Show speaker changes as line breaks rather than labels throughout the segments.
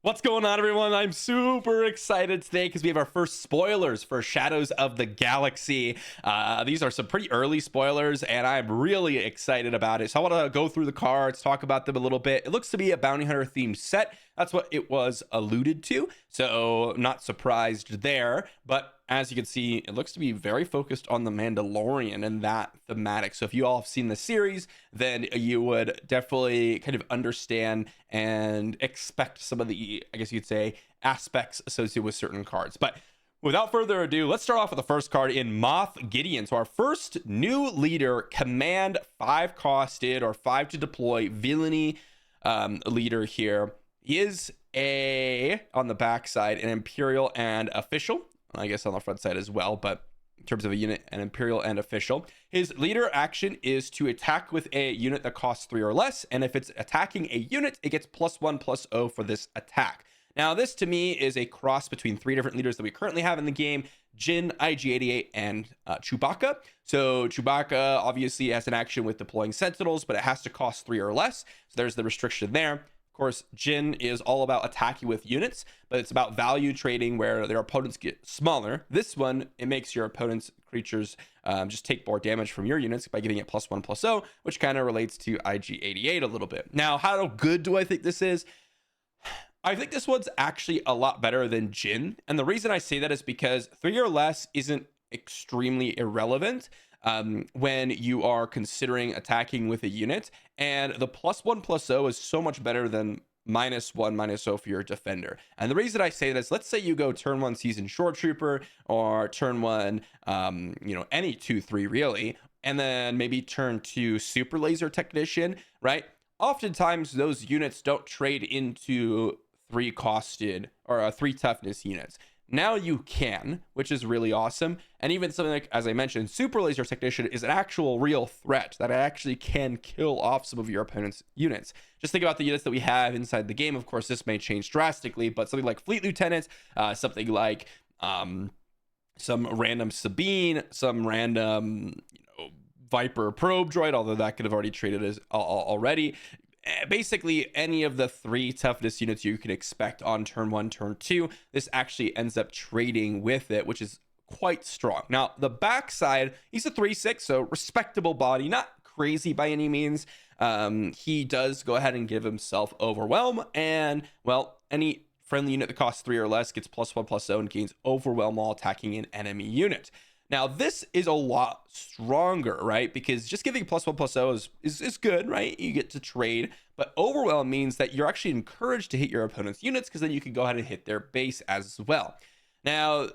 What's going on, everyone? I'm super excited today because we have our first spoilers for Shadows of the Galaxy. These are some pretty early spoilers, and I'm really excited about it. So I want to go through the cards, talk about them a little bit. It looks to be a bounty hunter themed set. That's what it was alluded to. So not surprised there. But as you can see, it looks to be very focused on the Mandalorian and that thematic. So if you all have seen the series, then you would definitely kind of understand and expect some of the, I guess you'd say, aspects associated with certain cards. But without further ado, let's start off with the first card in Moff Gideon. So our first new leader, command 5 costed or 5 to deploy villainy leader here. He is on the back side, an Imperial and official. I guess on the front side as well, but in terms of a unit, an Imperial and official. His leader action is to attack with a unit that costs 3 or less, and if it's attacking a unit, it gets +1/+0 for this attack. Now, this to me is a cross between 3 different leaders that we currently have in the game: Jin, IG-88, and Chewbacca. So Chewbacca obviously has an action with deploying Sentinels, but it has to cost 3 or less. So there's the restriction there. Of course, Jin is all about attacking with units, but it's about value trading where their opponents get smaller. This one, it makes your opponent's creatures just take more damage from your units by giving it +1/+0, which kind of relates to IG-88 a little bit. Now, how good do I think this is? I think this one's actually a lot better than Jin. And the reason I say that is because 3 or less isn't extremely irrelevant when you are considering attacking with a unit, and the +1/+0 is so much better than -1/-0 for your defender. And the reason I say that is, let's say you go turn 1 seasoned short trooper, or turn 1 any 2/3 really, and then maybe turn 2 super laser technician, right? Oftentimes those units don't trade into 3 costed or 3 toughness units. Now you can, which is really awesome. And even something like, as I mentioned, super laser technician is an actual real threat that actually can kill off some of your opponent's units. Just think about the units that we have inside the game. Of course, this may change drastically, but something like fleet lieutenants, something like some random Sabine, some random Viper probe droid, although that could have already traded as already. Basically any of the 3 toughness units you can expect on turn 1, turn 2, this actually ends up trading with it, which is quite strong. Now the backside, he's a 3/6, so respectable body, not crazy by any means. He does go ahead and give himself overwhelm, and well, any friendly unit that costs 3 or less gets +1/+0 and gains overwhelm while attacking an enemy unit. Now, this is a lot stronger, right? Because just giving +1/+0 is good, right? You get to trade, but overwhelm means that you're actually encouraged to hit your opponent's units, because then you can go ahead and hit their base as well. Now,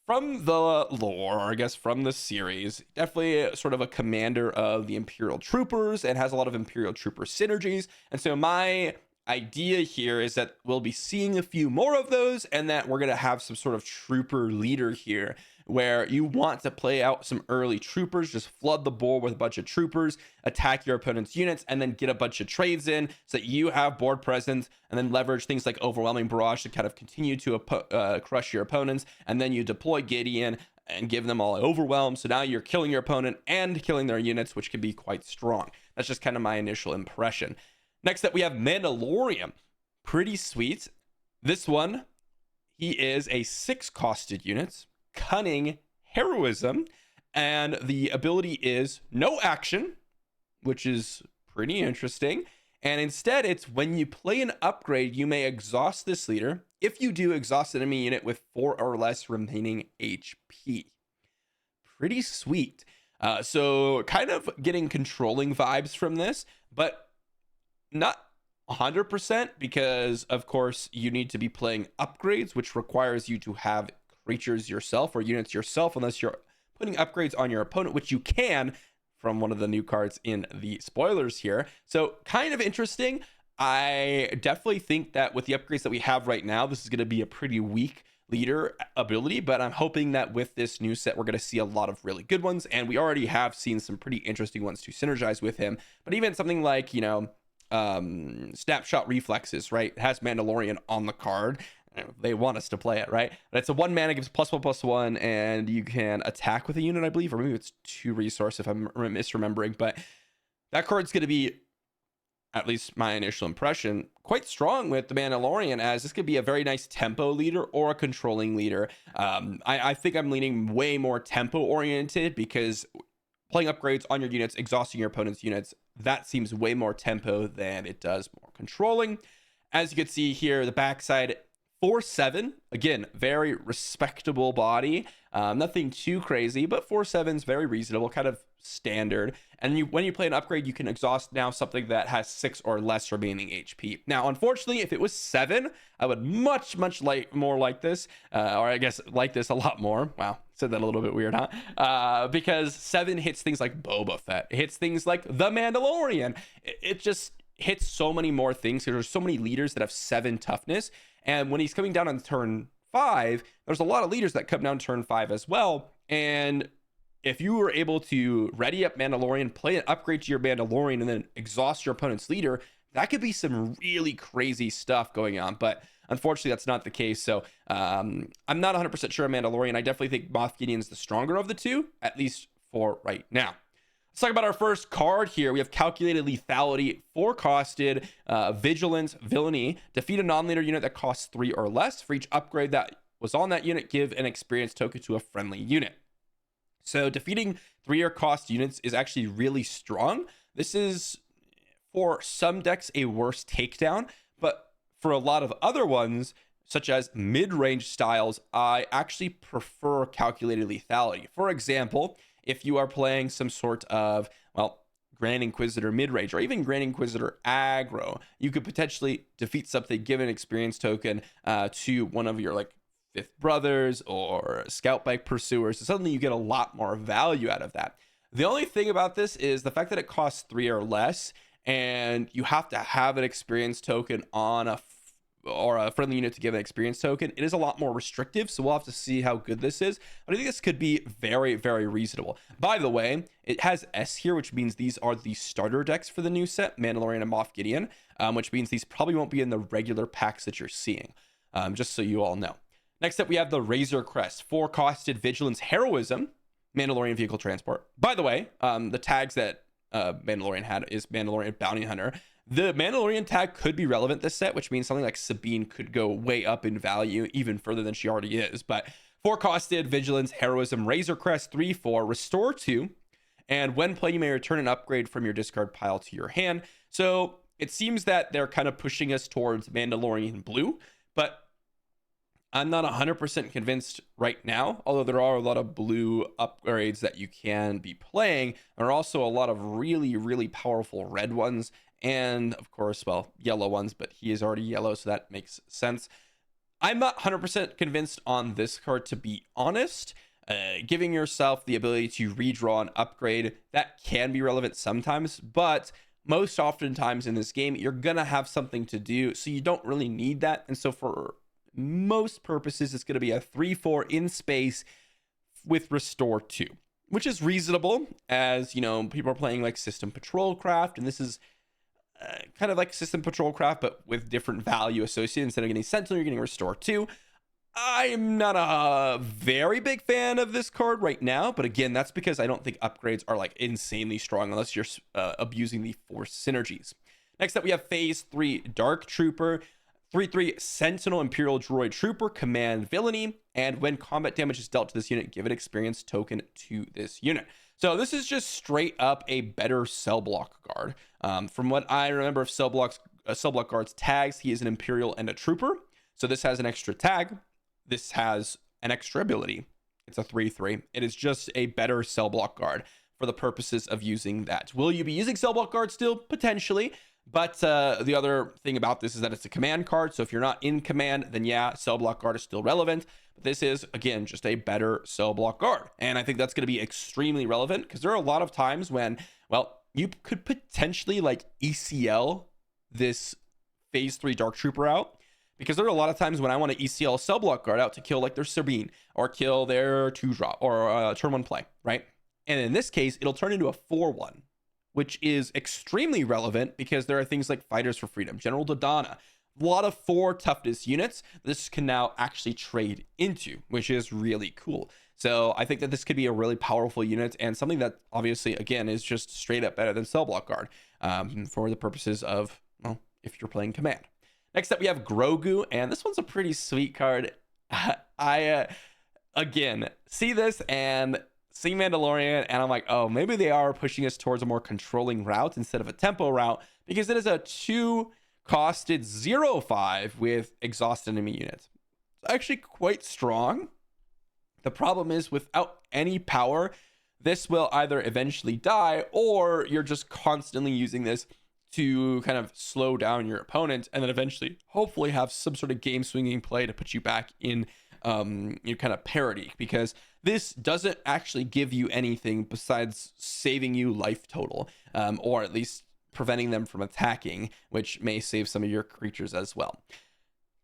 from the lore, or I guess from the series, definitely sort of a commander of the Imperial Troopers and has a lot of Imperial Trooper synergies. And so my idea here is that we'll be seeing a few more of those, and that we're going to have some sort of trooper leader here where you want to play out some early troopers, just flood the board with a bunch of troopers, attack your opponent's units, and then get a bunch of trades in so that you have board presence, and then leverage things like overwhelming barrage to kind of continue to crush your opponents. And then you deploy Gideon and give them all overwhelm, so now you're killing your opponent and killing their units, which can be quite strong. That's just kind of my initial impression. Next up, we have Mandalorian. Pretty sweet. This one, he is a 6 costed unit, cunning, heroism, and the ability is no action, which is pretty interesting. And instead, it's when you play an upgrade, you may exhaust this leader. If you do, exhaust an enemy unit with 4 or less remaining HP. Pretty sweet. So kind of getting controlling vibes from this, but not 100%, because of course you need to be playing upgrades, which requires you to have creatures yourself or units yourself, unless you're putting upgrades on your opponent, which you can from one of the new cards in the spoilers here. So kind of interesting. I definitely think that with the upgrades that we have right now, this is going to be a pretty weak leader ability, but I'm hoping that with this new set we're going to see a lot of really good ones, and we already have seen some pretty interesting ones to synergize with him. But even something like, snapshot reflexes, right? It has Mandalorian on the card. They want us to play it, right? But it's a 1 mana, gives +1/+1, and you can attack with a unit, I believe, or maybe it's 2 resource if I'm misremembering. But that card's going to be at least my initial impression, quite strong with the Mandalorian, as this could be a very nice tempo leader or a controlling leader. I think I'm leaning way more tempo oriented because playing upgrades on your units, exhausting your opponent's units, that seems way more tempo than it does more controlling. As you can see here, the backside 4-7, again, very respectable body. Nothing too crazy, but 4-7 is very reasonable, kind of standard. And when you play an upgrade, you can exhaust now something that has 6 or less remaining HP. Now, unfortunately, if it was 7, I would much more like this, or I guess like this a lot more. Wow, said that a little bit weird, huh? Because 7 hits things like Boba Fett, it hits things like the Mandalorian. It just hits so many more things. There's so many leaders that have 7 toughness, and when he's coming down on turn 5, there's a lot of leaders that come down turn 5 as well. And if you were able to ready up Mandalorian, play an upgrade to your Mandalorian, and then exhaust your opponent's leader, that could be some really crazy stuff going on. But unfortunately, that's not the case. So I'm not 100% sure on Mandalorian. I definitely think Moff Gideon's the stronger of the two, at least for right now. Let's talk about our first card here. We have Calculated Lethality, 4 costed, Vigilance, Villainy. Defeat a non-leader unit that costs 3 or less. For each upgrade that was on that unit, give an experience token to a friendly unit. So defeating 3 cost units is actually really strong. This is, for some decks, a worse takedown, but for a lot of other ones, such as mid-range styles, I actually prefer Calculated Lethality. For example, if you are playing some sort of, well, Grand Inquisitor mid-range or even Grand Inquisitor aggro, you could potentially defeat something, give an experience token to one of your like Fifth Brothers or Scout Bike Pursuers. So suddenly you get a lot more value out of that. The only thing about this is the fact that it costs 3 or less, and you have to have an experience token on a friendly unit to give an experience token. It is a lot more restrictive, so we'll have to see how good this is. But I think this could be very, very reasonable. By the way, it has S here, which means these are the starter decks for the new set, Mandalorian and Moff Gideon, which means these probably won't be in the regular packs that you're seeing, just so you all know. Next up, we have the Razor Crest, 4 costed Vigilance, Heroism, Mandalorian Vehicle Transport. By the way, the tags that Mandalorian had is Mandalorian Bounty Hunter. The Mandalorian tag could be relevant this set, which means something like Sabine could go way up in value, even further than she already is. But 4 costed Vigilance, Heroism, Razor Crest, 3/4, Restore 2, and when playing, you may return an upgrade from your discard pile to your hand. So it seems that they're kind of pushing us towards Mandalorian blue, but I'm not 100% convinced right now, although there are a lot of blue upgrades that you can be playing. There are also a lot of really, really powerful red ones, and of course, well, yellow ones, but he is already yellow, so that makes sense. I'm not 100% convinced on this card, to be honest. Giving yourself the ability to redraw an upgrade, that can be relevant sometimes, but most oftentimes in this game, you're gonna have something to do, so you don't really need that. And so for most purposes, it's going to be a 3/4 in space with Restore 2, which is reasonable, as you know, people are playing like System Patrol Craft, and this is kind of like System Patrol Craft, but with different value associated. Instead of getting Sentinel, you're getting Restore 2. I'm not a very big fan of this card right now, but again, that's because I don't think upgrades are like insanely strong unless you're abusing the Force synergies. Next up, we have Phase 3 Dark Trooper, 3/3 Sentinel Imperial Droid Trooper, command Villainy, and when combat damage is dealt to this unit, give an experience token to this unit. So this is just straight up a better cell block guard. From what I remember of cell block guards tags, he is an Imperial and a Trooper. So this has an extra tag. This has an extra ability. It's a 3/3. It is just a better cell block guard for the purposes of using that. Will you be using cell block guard still? Potentially. But the other thing about this is that it's a command card. So if you're not in command, then yeah, cell block guard is still relevant. But this is, again, just a better cell block guard. And I think that's going to be extremely relevant because there are a lot of times when, well, you could potentially like ECL this Phase 3 Dark Trooper out. Because there are a lot of times when I want to ECL cell block guard out to kill like their Sabine or kill their 2-drop or turn 1 play, right? And in this case, it'll turn into a 4/1. Which is extremely relevant because there are things like Fighters for Freedom, General Dodonna, a lot of 4 toughness units this can now actually trade into, which is really cool. So I think that this could be a really powerful unit and something that obviously, again, is just straight up better than Cell Block Guard. for the purposes of, well, if you're playing command. Next up, we have Grogu, and this one's a pretty sweet card. I again see this and see Mandalorian, and I'm like, oh, maybe they are pushing us towards a more controlling route instead of a tempo route, because it is a 2-costed 0/5 with exhaust enemy units. It's actually quite strong. The problem is, without any power, this will either eventually die, or you're just constantly using this to kind of slow down your opponent, and then eventually hopefully have some sort of game swinging play to put you back in your kind of parity, because this doesn't actually give you anything besides saving you life total, or at least preventing them from attacking, which may save some of your creatures as well.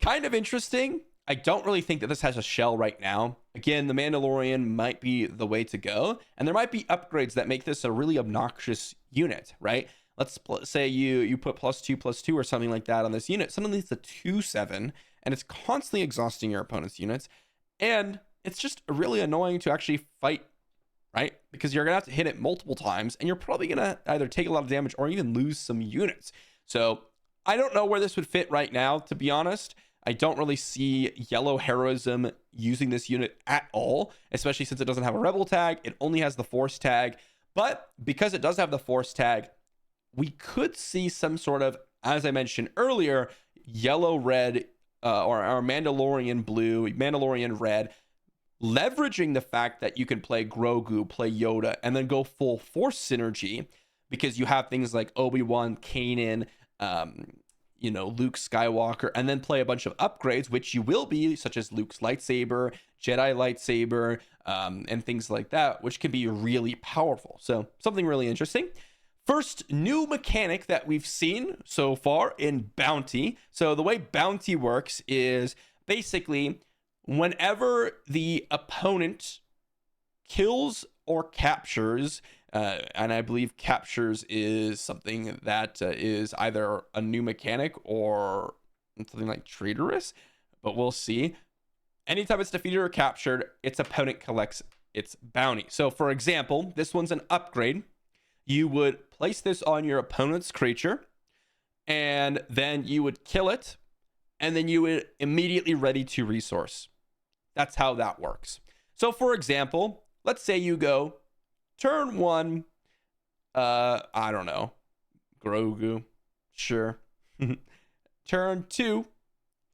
Kind of interesting. I don't really think that this has a shell right now. Again, the Mandalorian might be the way to go, and there might be upgrades that make this a really obnoxious unit, right? Let's say you put +2/+2 or something like that on this unit. Suddenly it's a 2/7, and it's constantly exhausting your opponent's units, and it's just really annoying to actually fight, right? Because you're gonna have to hit it multiple times, and you're probably gonna either take a lot of damage or even lose some units. So I don't know where this would fit right now, to be honest. I don't really see Yellow Heroism using this unit at all, especially since it doesn't have a Rebel tag. It only has the Force tag. But because it does have the Force tag, we could see some sort of, as I mentioned earlier, yellow-red or Mandalorian blue, Mandalorian red, leveraging the fact that you can play Grogu, play Yoda, and then go full Force synergy, because you have things like Obi-Wan, Kanan, Luke Skywalker, and then play a bunch of upgrades, which you will be, such as Luke's lightsaber, Jedi lightsaber, and things like that, which can be really powerful. So something really interesting. First new mechanic that we've seen so far in Bounty. So the way Bounty works is basically whenever the opponent kills or captures, and I believe captures is something that is either a new mechanic or something like traitorous, but we'll see. Anytime it's defeated or captured, its opponent collects its bounty. So for example, this one's an upgrade. You would place this on your opponent's creature, and then you would kill it, and then you would immediately ready to resource. That's how that works. So for example, let's say you go turn 1, I don't know, Grogu, sure. Turn 2,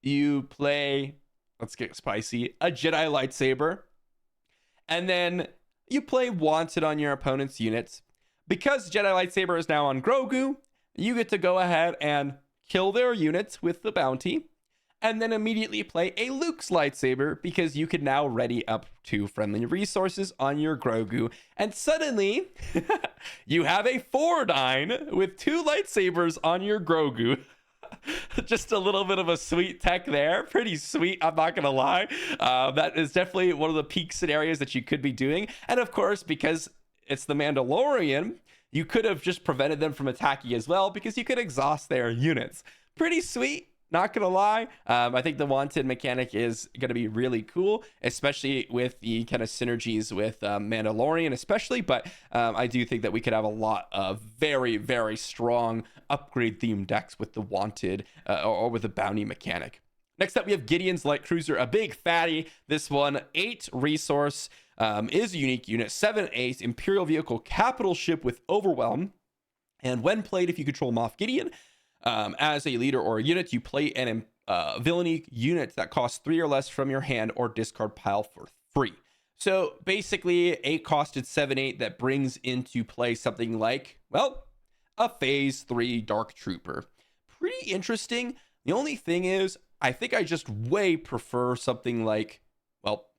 you play, let's get spicy, a Jedi lightsaber, and then you play Wanted on your opponent's units. Because Jedi lightsaber is now on Grogu, you get to go ahead and kill their units with the bounty, and then immediately play a Luke's lightsaber, because you can now ready up 2 friendly resources on your Grogu, and suddenly you have a 4/9 with 2 lightsabers on your Grogu. Just a little bit of a sweet tech there. Pretty sweet, I'm not gonna lie. That is definitely one of the peak scenarios that you could be doing. And of course, because it's the Mandalorian, you could have just prevented them from attacking as well, because you could exhaust their units. Pretty sweet, not gonna lie. I think the Wanted mechanic is gonna be really cool, especially with the kind of synergies with Mandalorian especially, but I do think that we could have a lot of very, very strong upgrade themed decks with the Wanted or with the bounty mechanic. Next up, we have Gideon's Light Cruiser, a big fatty. This one, 8 resource, is a unique unit, 7/8, Imperial Vehicle, capital ship with Overwhelm. And when played, if you control Moff Gideon as a leader or a unit, you play an villainy unit that costs 3 or less from your hand or discard pile for free. So basically, 8 costed 7/8 that brings into play something like, well, a Phase 3 Dark Trooper. Pretty interesting. The only thing is, I think I just way prefer something like, well,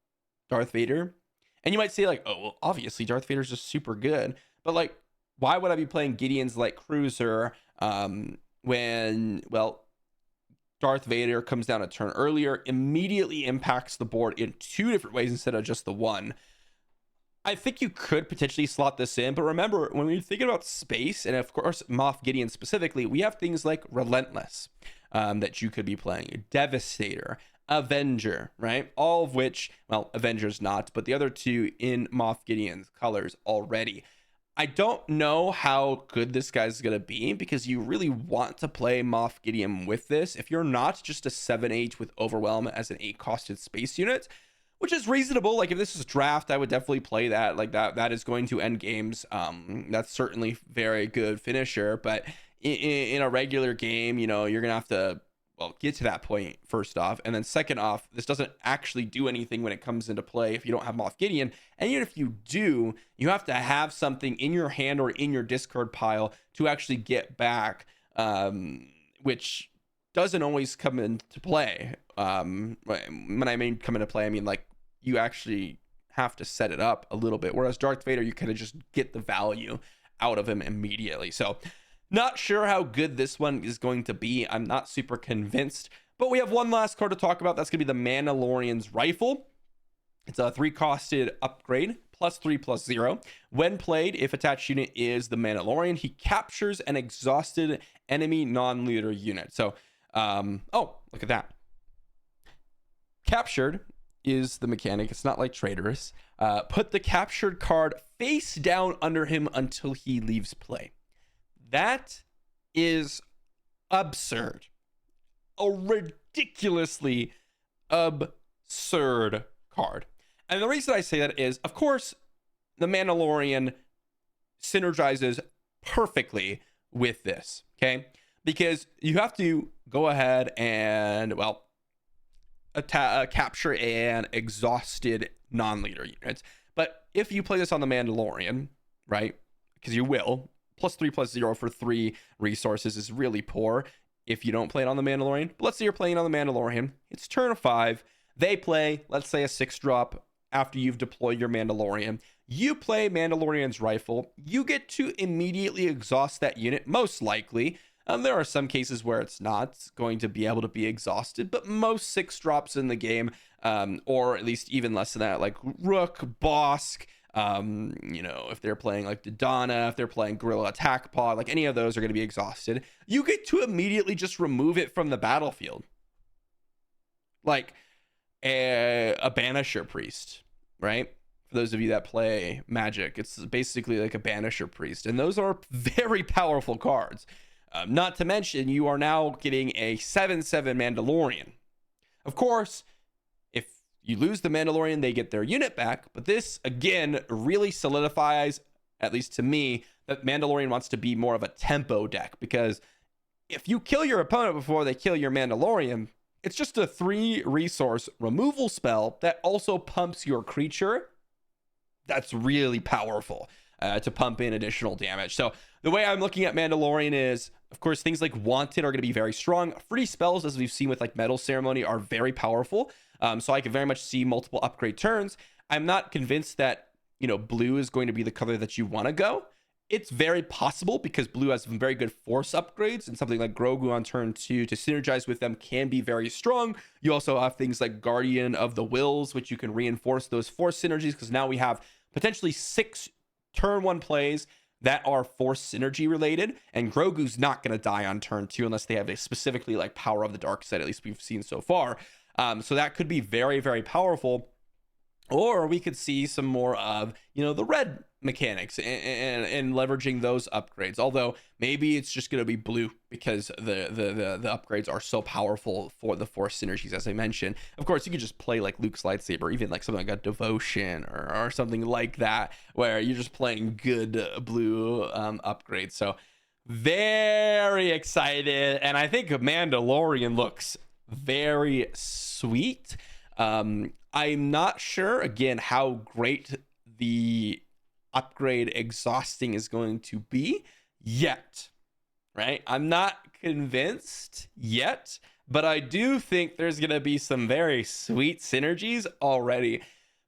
Darth Vader. And you might say like, oh, well, obviously Darth Vader's just super good. But like, why would I be playing Gideon's Light Cruiser when, well, Darth Vader comes down a turn earlier, immediately impacts the board in 2 different ways instead of just the one? I think you could potentially slot this in, but remember, when we're thinking about space, and of course Moff Gideon specifically, we have things like Relentless that you could be playing, Devastator, Avenger, right? All of which, well, Avenger's not, but the other 2 in Moff Gideon's colors already. I don't know how good this guy's going to be because you really want to play Moff Gideon with this. If you're not, just a 7-8 with Overwhelm as an 8-costed space unit, which is reasonable. Like if this is draft, I would definitely play that. Like that is going to end games. That's certainly very good finisher. But in a regular game, you know, you're going to have to, well, get to that point first off, and then second off, this doesn't actually do anything when it comes into play if you don't have Moff Gideon. And even if you do, you have to have something in your hand or in your discard pile to actually get back, which doesn't always come into play. When I mean come into play, I mean like you actually have to set it up a little bit, whereas Darth Vader, you kind of just get the value out of him immediately. So not sure how good this one is going to be. I'm not super convinced, but we have one last card to talk about. That's going to be the Mandalorian's Rifle. It's a 3-costed upgrade, +3/+0. When played, if attached unit is the Mandalorian, he captures an exhausted enemy non-leader unit. So, oh, look at that. Captured is the mechanic. It's not like traitorous. Put the captured card face down under him until he leaves play. That is absurd. A ridiculously absurd card. And the reason I say that is, of course, the Mandalorian synergizes perfectly with this, okay? Because you have to go ahead and, well, capture an exhausted non-leader unit. But if you play this on the Mandalorian, right, because you will, +3/+0 for 3 resources is really poor if you don't play it on the Mandalorian. But let's say you're playing on the Mandalorian. It's turn 5. They play, let's say, a 6-drop after you've deployed your Mandalorian. You play Mandalorian's Rifle. You get to immediately exhaust that unit, most likely. There are some cases where it's not going to be able to be exhausted, but most 6-drops in the game, or at least even less than that, like Rook, Bosk, you know, if they're playing like Dodonna, if they're playing Guerrilla Attack Pod, like any of those are going to be exhausted. You get to immediately just remove it from the battlefield. Like a Banisher Priest, right? For those of you that play Magic, it's basically like a Banisher Priest. And those are very powerful cards. Not to mention, you are now getting a 7/7 Mandalorian. Of course, if you lose the Mandalorian, they get their unit back. But this, again, really solidifies, at least to me, that Mandalorian wants to be more of a tempo deck. Because if you kill your opponent before they kill your Mandalorian, it's just a 3-resource removal spell that also pumps your creature. That's really powerful to pump in additional damage. So the way I'm looking at Mandalorian is, of course, things like Wanted are going to be very strong. Free spells, as we've seen with like Metal Ceremony, are very powerful. So I can very much see multiple upgrade turns. I'm not convinced that, you know, blue is going to be the color that you want to go. It's very possible because blue has some very good force upgrades, and something like Grogu on turn 2 to synergize with them can be very strong. You also have things like Guardian of the Wills, which you can reinforce those force synergies, because now we have potentially 6 turn 1 plays that are force synergy related, and Grogu's not going to die on turn 2 unless they have a specifically like Power of the Dark Side, at least we've seen so far. So that could be very, very powerful. Or we could see some more of, you know, the red mechanics and leveraging those upgrades. Although maybe it's just going to be blue because the upgrades are so powerful for the force synergies, as I mentioned. Of course, you could just play like Luke's lightsaber, even like something like a Devotion or something like that, where you're just playing good blue upgrades. So very excited. And I think Mandalorian looks very sweet. I'm not sure, again, how great the upgrade exhausting is going to be yet, right? I'm not convinced yet, but I do think there's going to be some very sweet synergies already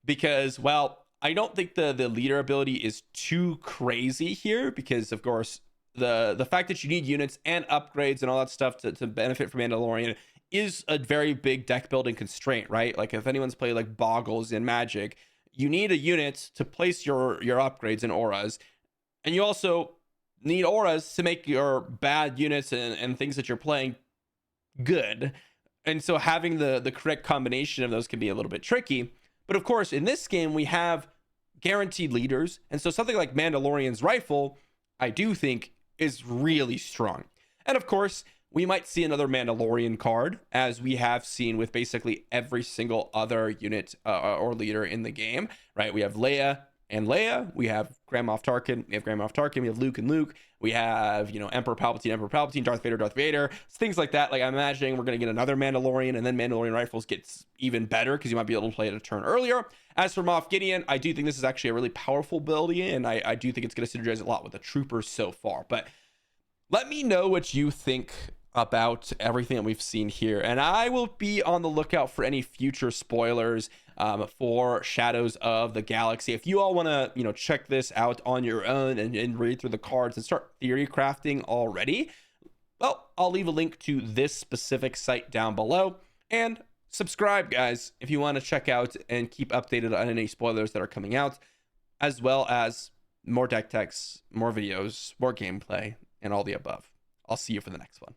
because, well, I don't think the leader ability is too crazy here because, of course, the fact that you need units and upgrades and all that stuff to benefit from Mandalorian is a very big deck building constraint, right? Like if anyone's played like Boggles in Magic, you need a unit to place your upgrades and auras, and you also need auras to make your bad units and things that you're playing good. And so having the correct combination of those can be a little bit tricky. But of course, in this game, we have guaranteed leaders. And so something like Mandalorian's rifle, I do think is really strong. And of course, we might see another Mandalorian card, as we have seen with basically every single other unit or leader in the game, right? We have Leia and Leia, we have Grand Moff Tarkin, we have Luke and Luke, we have, you know, Emperor Palpatine, Darth Vader, things like that. Like, I'm imagining we're going to get another Mandalorian, and then Mandalorian rifles gets even better because you might be able to play it a turn earlier. As for Moff Gideon, I do think this is actually a really powerful build, and I do think it's going to synergize a lot with the troopers so far. But let me know what you think about everything that we've seen here, and I will be on the lookout for any future spoilers for Shadows of the Galaxy. If you all want to, you know, check this out on your own and read through the cards and start theory crafting already, well, I'll leave a link to this specific site down below, and subscribe, guys, if you want to check out and keep updated on any spoilers that are coming out, as well as more deck techs, more videos, more gameplay, and all the above. I'll see you for the next one.